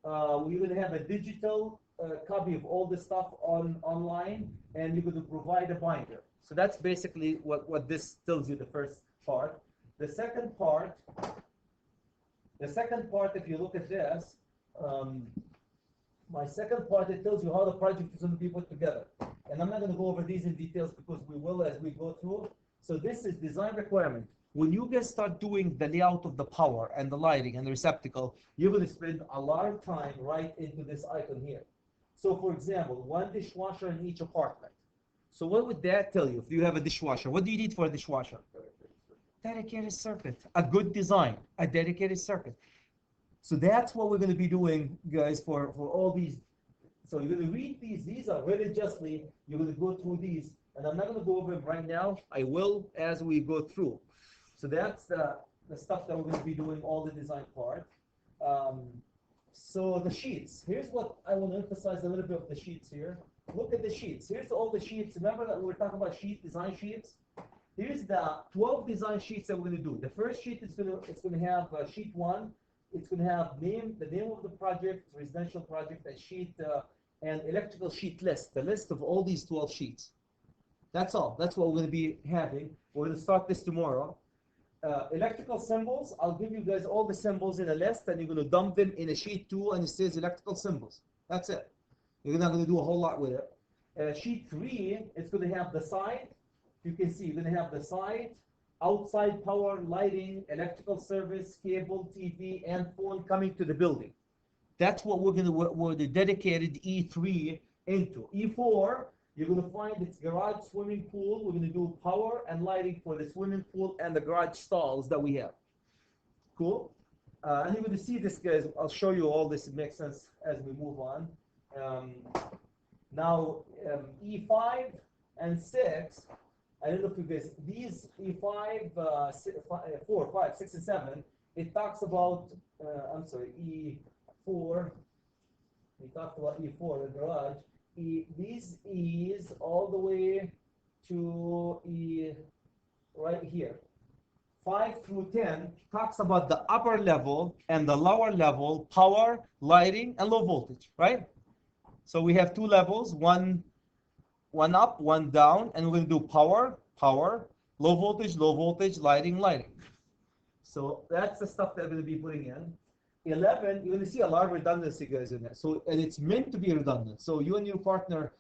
We're going to have a digital copy of all the stuff online, and you're going to provide a binder. So that's basically what this tells you, the first part. The second part, if you look at this, my second part, it tells you how the project is going to be put together. And I'm not going to go over these in details because we will as we go through. So this is design requirement. When you guys start doing the layout of the power and the lighting and the receptacle, you're going to spend a lot of time right into this icon here. So for example, one dishwasher in each apartment. So what would that tell you if you have a dishwasher? What do you need for a dishwasher? Dedicated circuit, a good design, a dedicated circuit. So that's what we're going to be doing, guys, for all these. So you're going to read these. These are religiously. You're going to go through these. And I'm not going to go over them right now. I will as we go through. So that's the stuff that we're going to be doing, all the design part. So the sheets. Here's what I want to emphasize a little bit of the sheets here. Look at the sheets. Here's all the sheets. Remember that we were talking about design sheets? Here's the 12 design sheets that we're going to do. The first sheet is going to have sheet 1. It's going to have the name of the project, residential project, and sheet and electrical sheet list, the list of all these 12 sheets. That's all. That's what we're going to be having. We're going to start this tomorrow. Electrical symbols. I'll give you guys all the symbols in a list, and you're going to dump them in a sheet 2, and it says electrical symbols. That's it. You're not going to do a whole lot with it. Sheet 3, it's going to have the side. You can see you're going to have the side, outside power, lighting, electrical service, cable, TV, and phone coming to the building. That's what we're the dedicated E3 into. E4, you're going to find it's garage, swimming pool. We're going to do power and lighting for the swimming pool and the garage stalls that we have. Cool? And you're going to see this, guys. I'll show you all this. It makes sense as we move on. Now, E5 and 6, I don't know if you guys, these E5, 4, 5, 6, and 7, it talks about, I'm sorry, E4, we talked about E4, the garage. These E's all the way to E right here. 5 through 10 talks about the upper level and the lower level power, lighting, and low voltage, right? So we have 2 levels, one up, one down, and we're going to do power, low voltage, lighting. So that's the stuff that we're going to be putting in. 11, you're going to see a lot of redundancy, guys, in there. So, and it's meant to be redundant. So you and your partner,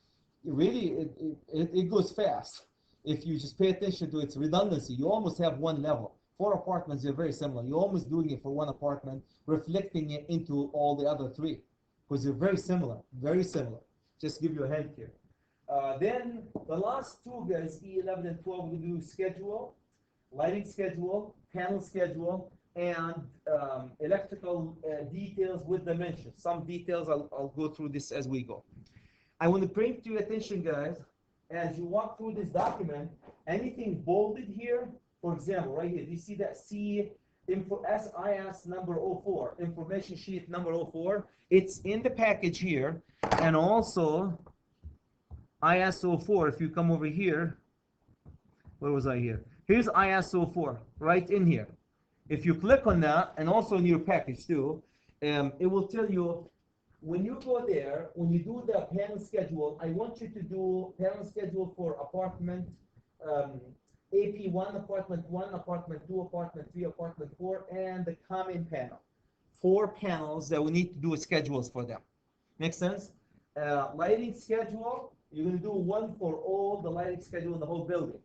really, it goes fast. If you just pay attention to its redundancy, you almost have one level. 4 apartments, they're very similar. You're almost doing it for one apartment, reflecting it into all the other 3. Because they're very similar, Just give you a hint here. Then the last 2, guys, E11 and 12, we do schedule, lighting schedule, panel schedule, and electrical details with dimensions. Some details, I'll go through this as we go. I want to bring to your attention, guys, as you walk through this document, anything bolded here, for example, right here, do you see that SIS number 04, information sheet number 04? It's in the package here, and also IS04, if you come over here, where was I here? Here's IS04, right in here. If you click on that, and also in your package too, it will tell you, when you go there, when you do the panel schedule, I want you to do panel schedule for apartment AP1, apartment 1, apartment 2, apartment 3, apartment 4, and the common panel. 4 panels that we need to do schedules for them. Make sense? Lighting schedule, you're going to do one for all the lighting schedule in the whole building.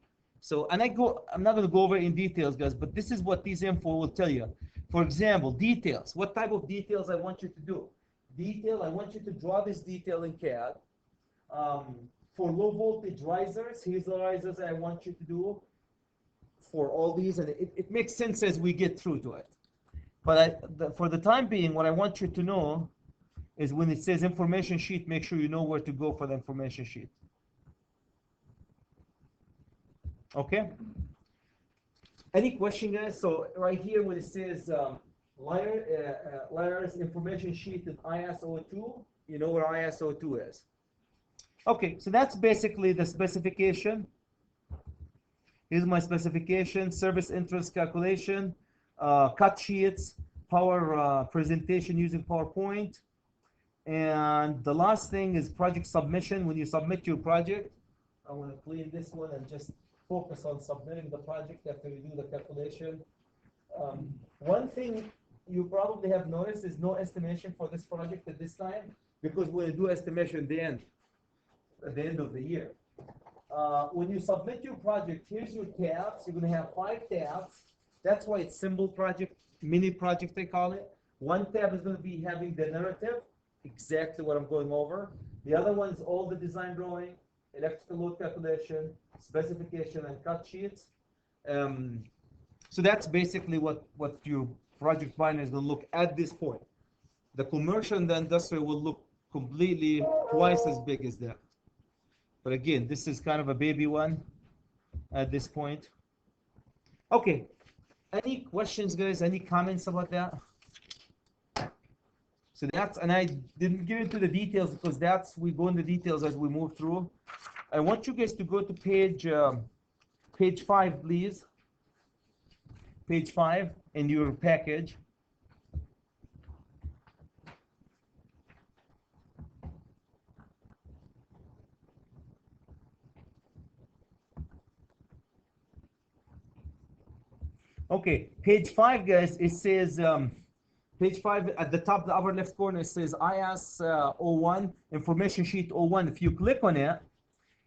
So, and I'm not going to go over in details, guys, but this is what these info will tell you. For example, details. What type of details I want you to do? Detail, I want you to draw this detail in CAD. For low voltage risers, here's the risers I want you to do for all these, and it makes sense as we get through to it. But for the time being, what I want you to know is when it says information sheet, make sure you know where to go for the information sheet. Okay? Any question, guys? So right here when it says layers information sheet in ISO2, you know where ISO2 is. Okay, so that's basically the specification. Here's my specification, service interest calculation, cut sheets, power presentation using PowerPoint. And the last thing is project submission. When you submit your project, I'm going to clean this one and just focus on submitting the project after you do the calculation. One thing you probably have noticed is no estimation for this project at this time, because we'll do estimation at the end of the year. When you submit your project, here's your tabs. You're going to have 5 tabs. That's why it's symbol project, mini project they call it. One tab is going to be having the narrative, exactly what I'm going over. The other one is all the design drawing, electrical load calculation, specification, and cut sheets. So that's basically what your project binder is going to look at this point. The commercial and the industrial will look completely twice as big as that. But again, this is kind of a baby one at this point. Okay, any questions, guys? Any comments about that? So that's, and I didn't get into the details because we go into details as we move through. I want you guys to go to page 5, please. Page 5 in your package. Okay, page 5, guys, it says, page 5 at the top, the upper left corner, it says IS 01, information sheet 01. If you click on it,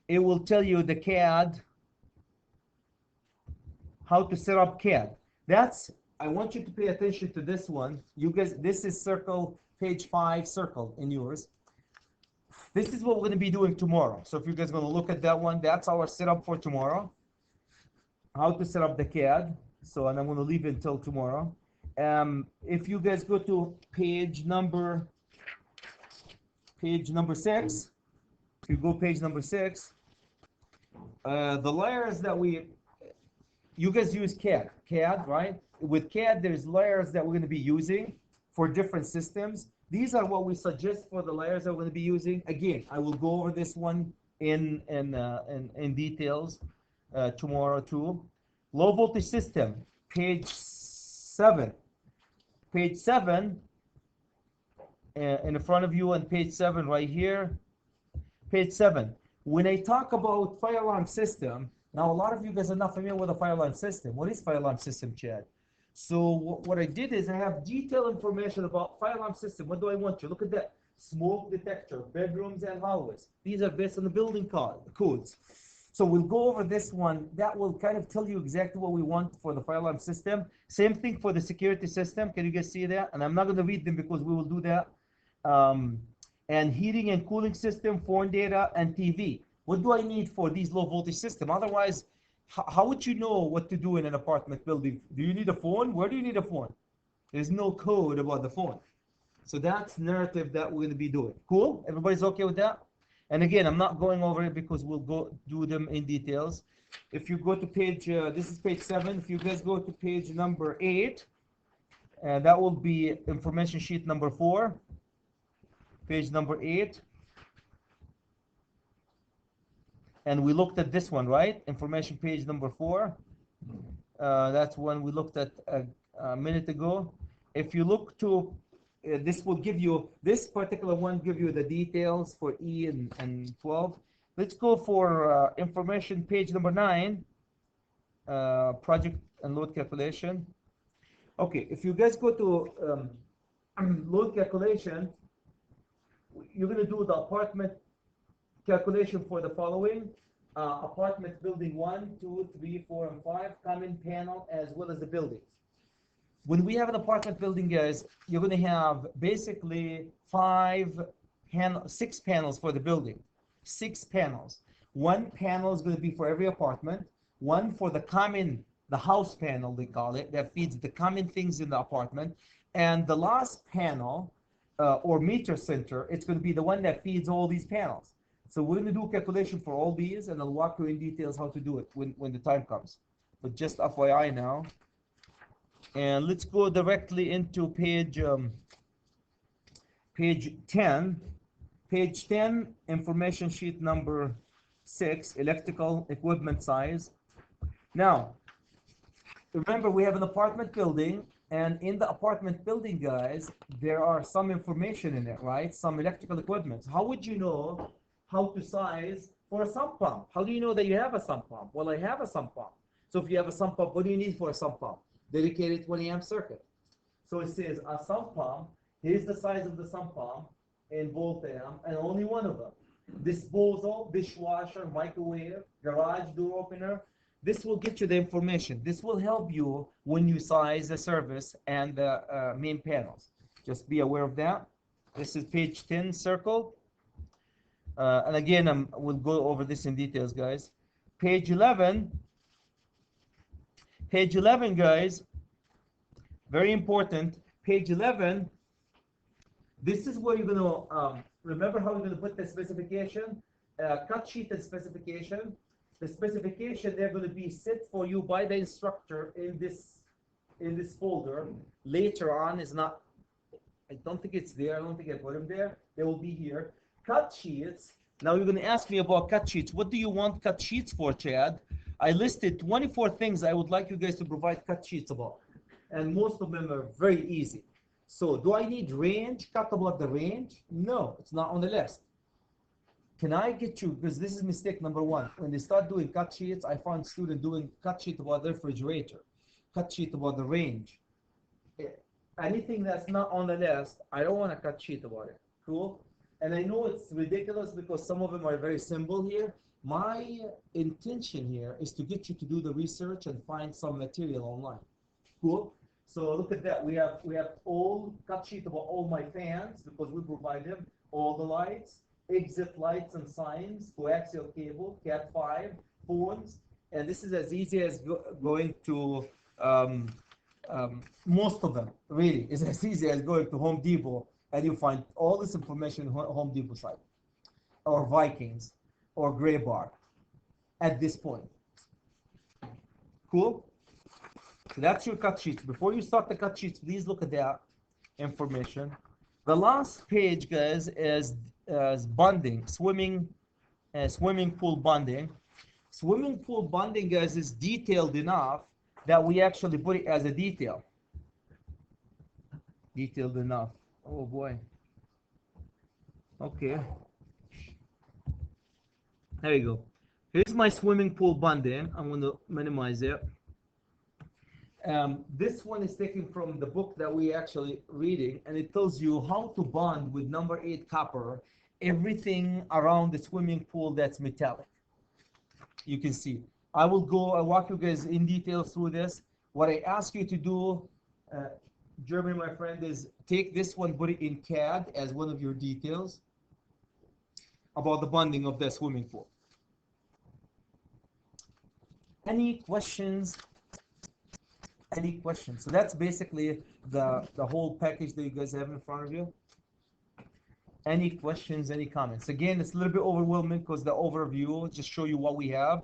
it will tell you the CAD, how to set up CAD. I want you to pay attention to this one. You guys, this is circle, page 5, circle in yours. This is what we're going to be doing tomorrow. So if you guys are going to look at that one, that's our setup for tomorrow. How to set up the CAD. So, and I'm going to leave it until tomorrow. If you guys go to page number 6, if you go page number 6, the layers that you guys use CAD, right? With CAD, there's layers that we're going to be using for different systems. These are what we suggest for the layers that we're going to be using. Again, I will go over this one in details tomorrow too. Low voltage system, page 7. Page 7 in front of you, and page 7 right here. Page 7. When I talk about fire alarm system, now a lot of you guys are not familiar with a fire alarm system. What is fire alarm system, Chad? So what I did is I have detailed information about fire alarm system. What do I want you? Look at that. Smoke detector, bedrooms and hallways. These are based on the building codes. So we'll go over this one. That will kind of tell you exactly what we want for the fire alarm system. Same thing for the security system. Can you guys see that? And I'm not going to read them because we will do that. And heating and cooling system, phone data, and TV. What do I need for these low voltage system? Otherwise, how would you know what to do in an apartment building? Do you need a phone? Where do you need a phone? There's no code about the phone. So that's narrative that we're going to be doing. Cool? Everybody's okay with that? And again, I'm not going over it because we'll go do them in details. If you go to page, this is page 7. If you guys go to page number 8, that will be information sheet number 4. Page number 8. And we looked at this one, right? Information page number 4. That's one we looked at a minute ago. If you look to, this will give you, this particular one give you the details for E and 12. Let's go for information page number 9, project and load calculation. Okay, if you guys go to load calculation, you're going to do the apartment calculation for the following. apartment building 1, 2, 3, 4, and 5, common panel, as well as the buildings. When we have an apartment building, guys, you're going to have basically 6 panels for the building. 6 panels. One panel is going to be for every apartment. One for the common, the house panel, they call it, that feeds the common things in the apartment. And the last panel, or meter center, it's going to be the one that feeds all these panels. So we're going to do a calculation for all these, and I'll walk you in details how to do it when the time comes. But just FYI now. And let's go directly into page 10. Page 10, information sheet number 6, electrical equipment size. Now, remember we have an apartment building, and in the apartment building, guys, there are some information in it, right? Some electrical equipment. How would you know how to size for a sump pump? How do you know that you have a sump pump? Well, I have a sump pump. So if you have a sump pump, what do you need for a sump pump? Dedicated 20 amp circuit. So it says a sump pump, here's the size of the sump pump in volt amp, and only one of them. Disposal, dishwasher, microwave, garage door opener. This will get you the information. This will help you when you size the service and the main panels. Just be aware of that. This is page 10 circled. And again, we'll go over this in details, guys. Page 11. Page 11, guys, very important. Page 11, this is where you're going to, remember how you're going to put the specification, cut sheet and specification. The specification, they're going to be set for you by the instructor in this folder. Later on is not, I don't think it's there. I don't think I put them there. They will be here. Cut sheets. Now you're going to ask me about cut sheets. What do you want cut sheets for, Chad? I listed 24 things I would like you guys to provide cut sheets about. And most of them are very easy. So do I need range, cut about the range? No, it's not on the list. Can I get you, because this is mistake number 1. When they start doing cut sheets, I found students doing cut sheet about the refrigerator, cut sheet about the range. Anything that's not on the list, I don't want a cut sheet about it. Cool? And I know it's ridiculous because some of them are very simple here. My intention here is to get you to do the research and find some material online. Cool? So look at that. We have all cut sheet about all my fans because we provide them, all the lights, exit lights and signs, coaxial cable, Cat 5, phones, and this is as easy as going to most of them. Really, it's as easy as going to Home Depot and you find all this information on Home Depot site, or Vikings, or Gray Bar, at this point. Cool? So that's your cut sheets. Before you start the cut sheets, please look at that information. The last page, guys, is bonding, swimming pool bonding. Swimming pool bonding, guys, is detailed enough that we actually put it as a detail. Detailed enough. Oh boy. Okay. There you go. Here's my swimming pool bonding. I'm going to minimize it. This one is taken from the book that we actually reading, and it tells you how to bond with number 8 copper everything around the swimming pool that's metallic. You can see. I'll walk you guys in detail through this. What I ask you to do, Jeremy, my friend, is take this one, put it in CAD as one of your details about the bonding of the swimming pool. Any questions? Any questions? So that's basically the whole package that you guys have in front of you. Any questions, any comments? Again, it's a little bit overwhelming because the overview just show you what we have.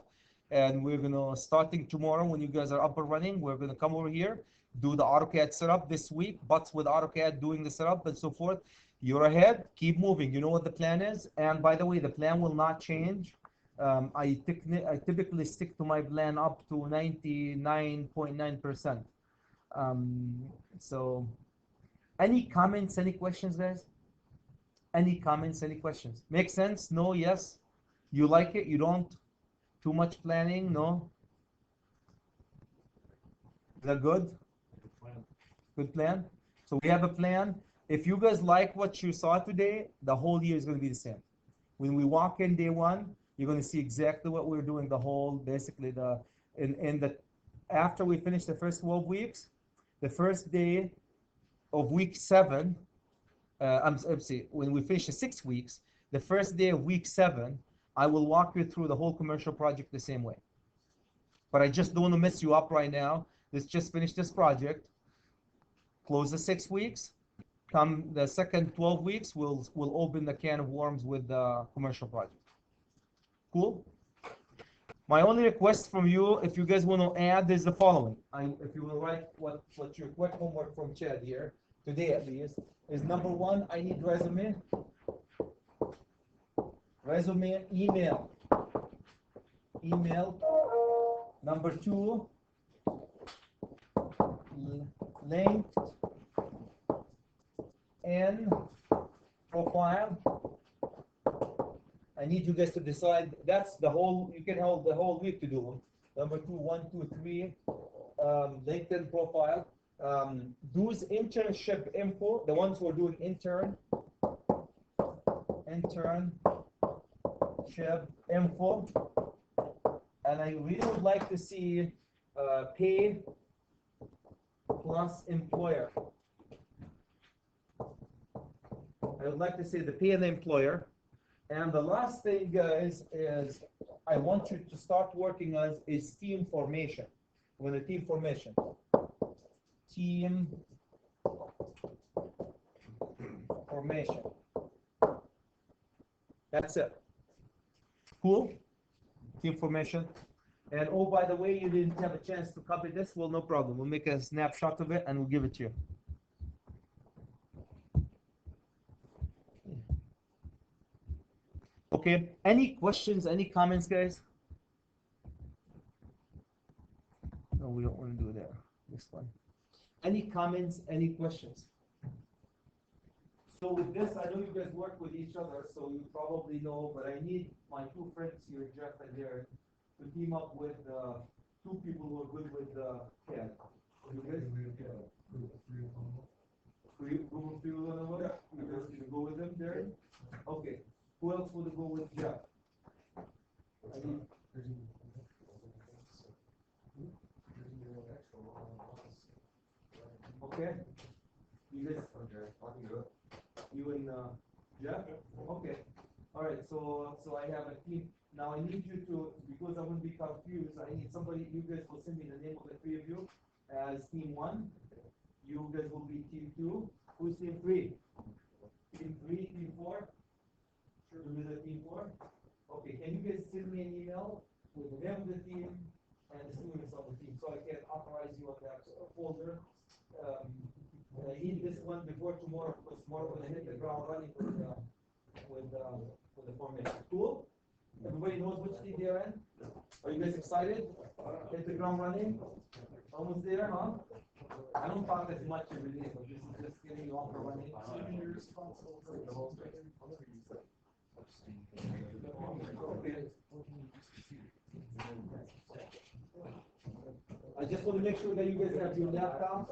And we're gonna, starting tomorrow when you guys are up and running, we're gonna come over here, do the AutoCAD setup this week, butts with AutoCAD doing the setup and so forth. You're ahead, keep moving. You know what the plan is. And by the way, the plan will not change. I typically stick to my plan up to 99.9%. So any comments, any questions, guys? Any comments, any questions? Make sense? No, yes? You like it? You don't? Too much planning? No? Is that good? Good plan. Good plan? So we have a plan. If you guys like what you saw today, the whole year is going to be the same. When we walk in day 1, You're going to see exactly what we're doing. The whole, basically in the after we finish the first 12 weeks, the first day of week 7. I'm sorry, when we finish the 6 weeks, the first day of week 7, I will walk you through the whole commercial project the same way. But I just don't want to mess you up right now. Let's just finish this project, close the 6 weeks. Come the second 12 weeks, we'll open the can of worms with the commercial project. Cool? My only request from you, if you guys want to add, is the following. If you will write what your quick homework from Chad here, today at least, is number 1, I need resume. Resume, email. Email. Number 2, linked in profile. I need you guys to decide. That's the whole, you can hold the whole week to do them. Number 2, 1, 2, 3, LinkedIn profile. Those internship info, the ones who are doing internship info. And I really would like to see pay plus employer. I would like to see the pay and the employer. And the last thing, guys, is I want you to start working on is team formation. With a team formation. Team formation. That's it. Cool? Team formation. And oh, by the way, you didn't have a chance to copy this. Well, no problem. We'll make a snapshot of it and we'll give it to you. Okay. Any questions? Any comments, guys? No, we don't want to do that. This one. Any comments? Any questions? So with this, I know you guys work with each other, so you probably know, but I need my 2 friends here, Jeff and Darren, to team up with 2 people who are good with CAD. You guys? You guys can go with them, Darren? Okay. Who else would go with Jeff? Okay. You guys? You and Jeff? Okay. All right. So I have a team. Now I need you to, because I'm going to be confused, I need somebody, you guys will send me the name of the 3 of you as team 1. You guys will be team 2. Who's team 3? Team 3, team 4? Sure. Who's the team 4? Okay. Can you guys send me an email with the name of the team and the students on the team so I can authorize you on that folder? I need this one before tomorrow because tomorrow we're going to hit the ground running with the formation. Cool? Everybody knows which team they're in? Are you guys excited? Hit the ground running? Almost there, huh? I don't talk as much every day, but this is just getting you off the running. You're responsible for the whole thing. Okay. I just want to make sure that you guys have your laptops.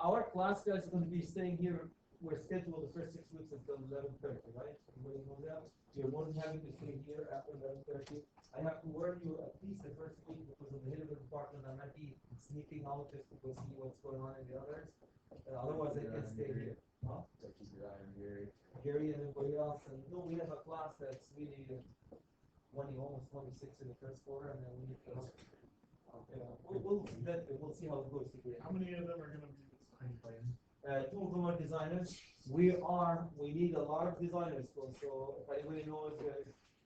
Our class guys are going to be staying here. We're scheduled the first 6 weeks until 11:30, right? Everybody knows that? You're more than happy to stay here after 11:30. I have to warn you at least the first week because of the head of the department. I might be sneaking out just to go see what's going on in the others. Otherwise, I can stay here. Huh? Gary and everybody else. And no, we have a class that's really 20, almost 26 in the first quarter, and then we need to. We'll see how it goes today. How many of them are going to be designed by 2 of them are designers. We need a lot of designers. So if anybody knows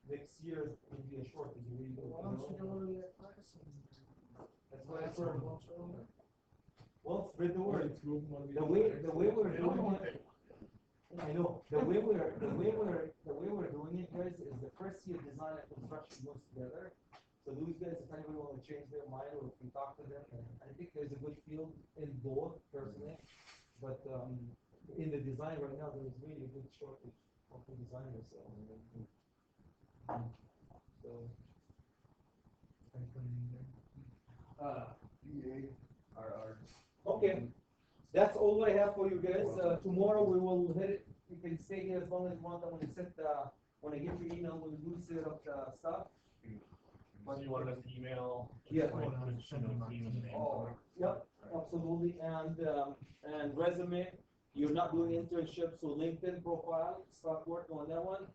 next year will be a shortage. Why don't you go to that class? That's what I heard. Well, spread the word. The way we're doing it. I know the way we're doing it, guys, is the first year design and construction goes together. So those guys, if anybody want to change their mind or if we talk to them, I think there's a good field in both personally. But in the design right now, there is really a good shortage of designers. Okay, that's all I have for you guys. Tomorrow we will hit it. you can stay here as long as you want. When you set when I get your email, when you do set up the stuff. So you wanted us to email? Yeah. Oh, Yep, absolutely. And resume. You're not doing internship, so LinkedIn profile. Start working on that one.